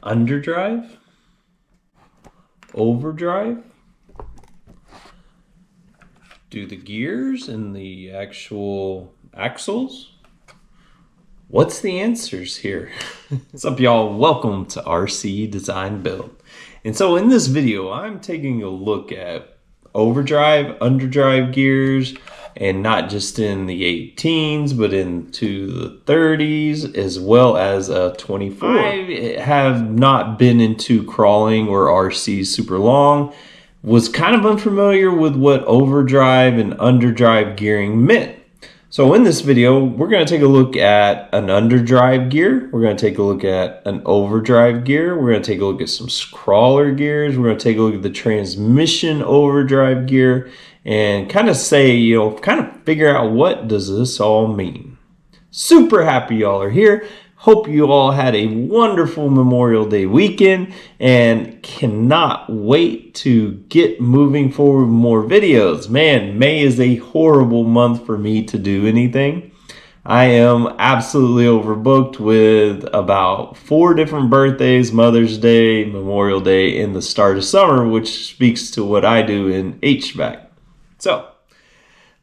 underdrive, overdrive? Do the gears and the actual axles? What's the answers here? What's up, y'all? Welcome to RC Design Build. And so in this video, I'm taking a look at overdrive, underdrive gears, and not just in the 18s, but into the 30s, as well as a 24. I have not been into crawling or RC super long, was kind of unfamiliar with what overdrive and underdrive gearing meant. So in this video, we're going to take a look at an underdrive gear. We're going to take a look at an overdrive gear. We're going to take a look at some crawler gears. We're going to take a look at the transmission overdrive gear and kind of say, kind of figure out what does this all mean. Super happy y'all are here. Hope you all had a wonderful Memorial Day weekend and cannot wait to get moving forward with more videos. Man, May is a horrible month for me to do anything. I am absolutely overbooked with about 4 different birthdays, Mother's Day, Memorial Day, and the start of summer, which speaks to what I do in HVAC. So,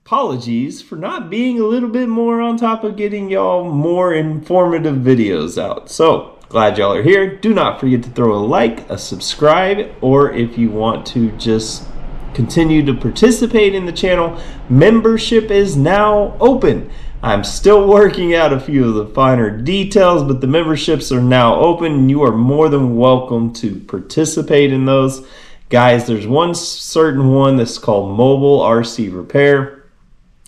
apologies for not being a little bit more on top of getting y'all more informative videos out. So glad y'all are here. Do not forget to throw a like, a subscribe, or if you want to just continue to participate in the channel, membership is now open. I'm still working out a few of the finer details, but the memberships are now open. You are more than welcome to participate in those. Guys, there's one certain one that's called Mobile RC Repair.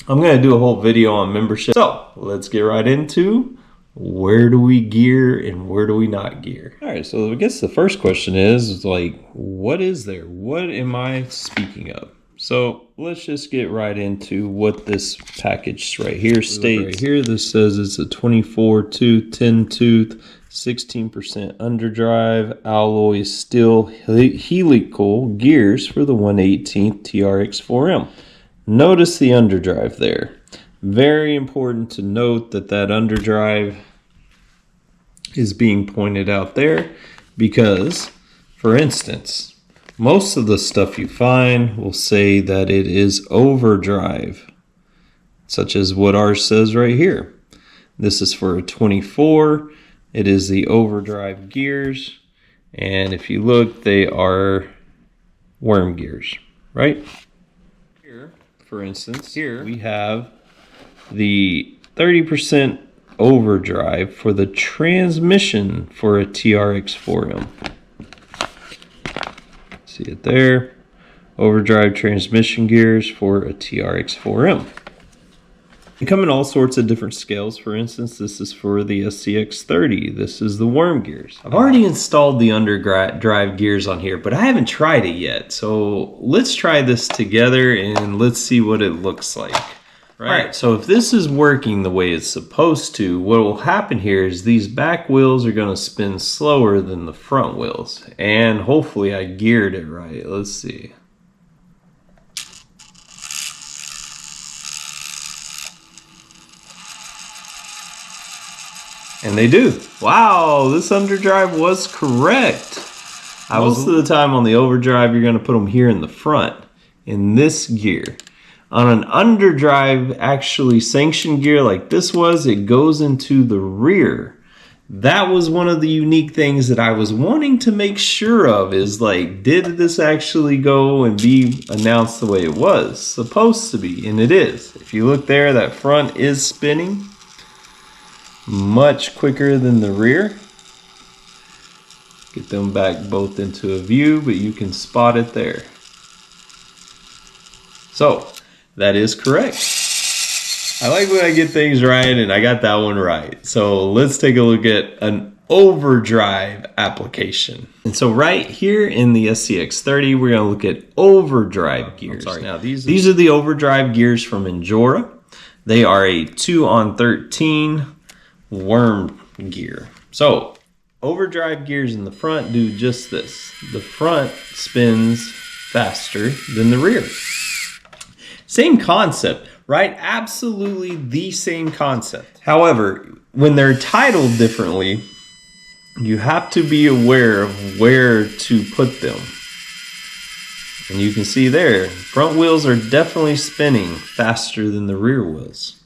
I'm going to do a whole video on membership. So let's get right into where do we gear and where do we not gear. All right, so I guess the first question is like, what is there? What am I speaking of? So let's just get right into what this package right here states. Right here, this says it's a 24 tooth, 10 tooth, 16% underdrive, alloy steel helical gears for the 1/18th TRX 4M. Notice the underdrive there. Very important to note that that underdrive is being pointed out there because, for instance, most of the stuff you find will say that it is overdrive, such as what ours says right here. This is for a 24. It is the overdrive gears. And if you look, they are worm gears, right? For instance, here we have the 30% overdrive for the transmission for a TRX 4M. See it there? Overdrive transmission gears for a TRX 4M. They come in all sorts of different scales. For instance, this is for the SCX 30. This is the worm gears. I've already installed the underdrive gears on here, but I haven't tried it yet. So let's try this together and let's see what it looks like. All right, so if this is working the way it's supposed to, what will happen here is these back wheels are going to spin slower than the front wheels. And hopefully I geared it right. Let's see. And they do. Wow, this underdrive was correct. Most of the time on the overdrive, you're going to put them here in the front, in this gear. On an underdrive, actually sanctioned gear like this was, it goes into the rear. That was one of the unique things that I was wanting to make sure of is like, did this actually go and be announced the way it was supposed to be? And it is. If you look there, that front is spinning much quicker than the rear. Get them back both into a view, but you can spot it there. So that is correct. I like when I get things right, and I got that one right. So let's take a look at an overdrive application. And so right here in the SCX 30, we're going to look at overdrive gears. Now these are the overdrive gears from Injora. They are a 2-on-13 worm gear. So overdrive gears in the front do just this. The front spins faster than the rear. Same concept, right? Absolutely the same concept. However, when they're titled differently, you have to be aware of where to put them. And you can see there, front wheels are definitely spinning faster than the rear wheels.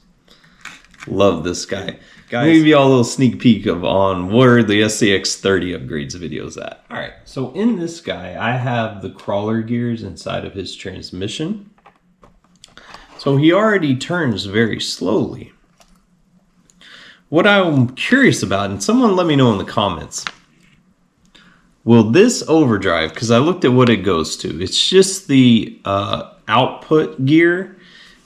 Love this guy. Guys, let me give you all a little sneak peek on where the SCX30 upgrades video's at. All right, so in this guy, I have the crawler gears inside of his transmission. So he already turns very slowly. What I'm curious about, and someone let me know in the comments, will this overdrive, because I looked at what it goes to, it's just the output gear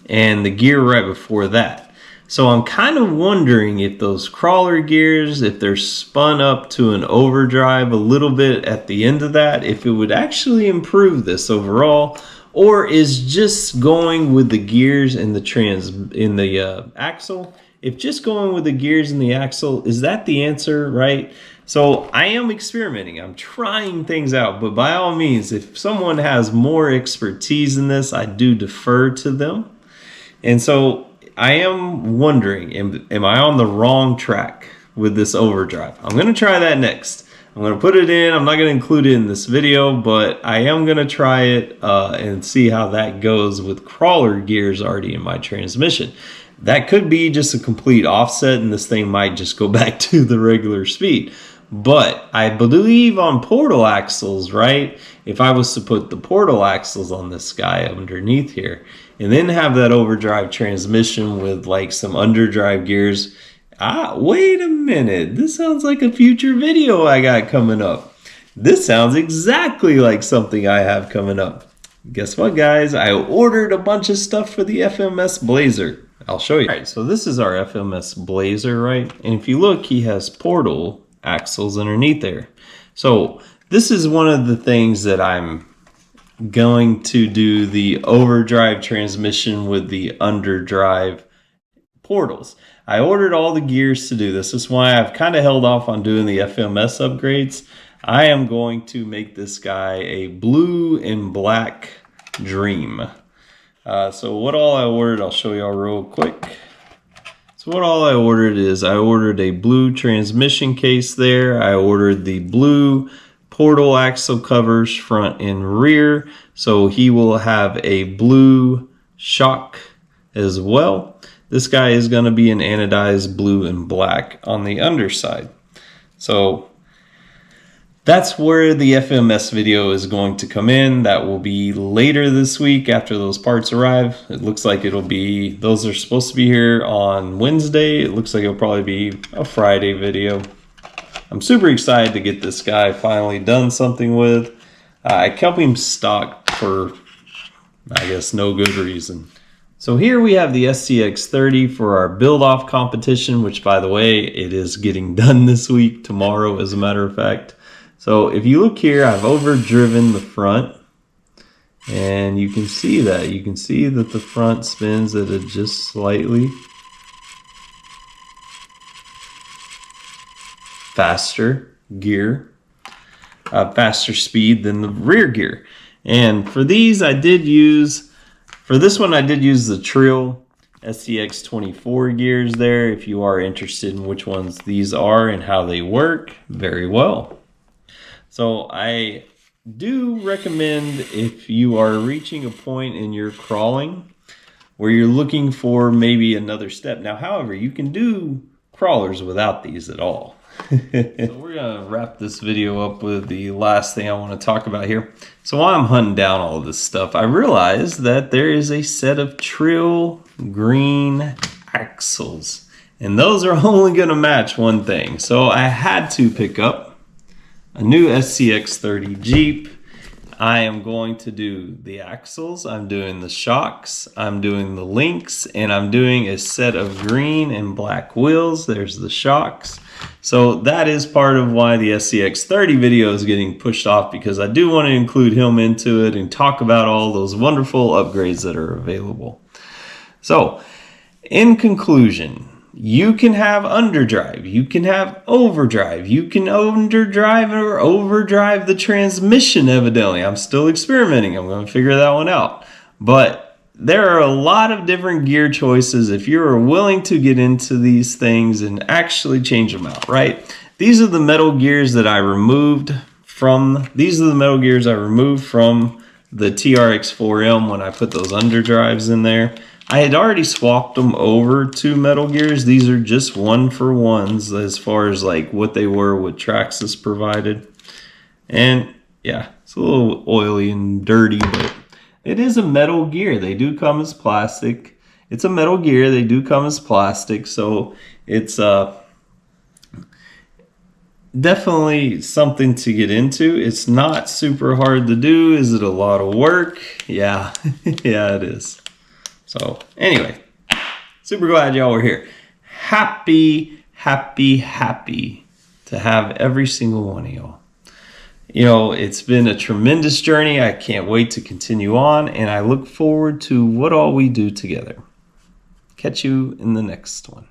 and the gear right before that. So I'm kind of wondering if those crawler gears, if they're spun up to an overdrive a little bit at the end of that, if it would actually improve this overall, or is just going with the gears in the axle, if just going with the gears in the axle, is that the answer, right? So I am experimenting, I'm trying things out, but by all means, if someone has more expertise in this, I do defer to them. And so I am wondering, am I on the wrong track with this overdrive? I'm going to try that next. I'm going to put it in. I'm not going to include it in this video, but I am going to try it and see how that goes with crawler gears already in my transmission. That could be just a complete offset and this thing might just go back to the regular speed. But I believe on portal axles, right? If I was to put the portal axles on this guy underneath here and then have that overdrive transmission with like some underdrive gears, wait a minute. This sounds like a future video I got coming up. This sounds exactly like something I have coming up. Guess what, guys? I ordered a bunch of stuff for the FMS Blazer. I'll show you. All right, so this is our FMS Blazer, right? And if you look, he has portal axles underneath there. So this is one of the things that I'm going to do, the overdrive transmission with the underdrive portals. I ordered all the gears to do this. That's why I've kind of held off on doing the FMS upgrades. I am going to make this guy a blue and black dream. So what all I ordered, I'll show y'all real quick. So what all I ordered is I ordered a blue transmission case there. I ordered the blue portal axle covers front and rear. So he will have a blue shock as well. This guy is going to be an anodized blue and black on the underside. So that's where the FMS video is going to come in. That will be later this week after those parts arrive. It looks like it'll be, those are supposed to be here on Wednesday. It looks like it'll probably be a Friday video. I'm super excited to get this guy finally done something with. I kept him stock for, I guess, no good reason. So here we have the SCX30 for our build-off competition, which, by the way, it is getting done this week, tomorrow, as a matter of fact. So if you look here, I've overdriven the front, and you can see that. You can see that the front spins at a just slightly faster gear, faster speed than the rear gear. And for these, for this one, I did use the Trill SCX24 gears there. If you are interested in which ones these are and how they work, very well. So I do recommend, if you are reaching a point in your crawling where you're looking for maybe another step. Now, however, you can do crawlers without these at all. So we're going to wrap this video up with the last thing I want to talk about here. So while I'm hunting down all of this stuff, I realized that there is a set of Trill green axles. And those are only going to match one thing. So I had to pick up a new SCX30 Jeep. I am going to do the axles, I'm doing the shocks, I'm doing the links, and I'm doing a set of green and black wheels. There's the shocks. So that is part of why the SCX30 video is getting pushed off, because I do want to include him into it and talk about all those wonderful upgrades that are available. So in conclusion, you can have underdrive, you can have overdrive, you can underdrive or overdrive the transmission evidently. I'm still experimenting, I'm going to figure that one out. But there are a lot of different gear choices if you're willing to get into these things and actually change them out, right? These are the metal gears that I removed from, these are the metal gears I removed from the TRX4M when I put those underdrives in there. I had already swapped them over to metal gears. These are just 1-for-1s as far as like what they were, what Traxxas provided. And yeah, it's a little oily and dirty, but it is a metal gear. They do come as plastic. It's a metal gear. They do come as plastic, so it's definitely something to get into. It's not super hard to do. Is it a lot of work? Yeah, yeah, it is. So anyway, super glad y'all were here. Happy, happy, happy to have every single one of y'all. You know, it's been a tremendous journey. I can't wait to continue on, and I look forward to what all we do together. Catch you in the next one.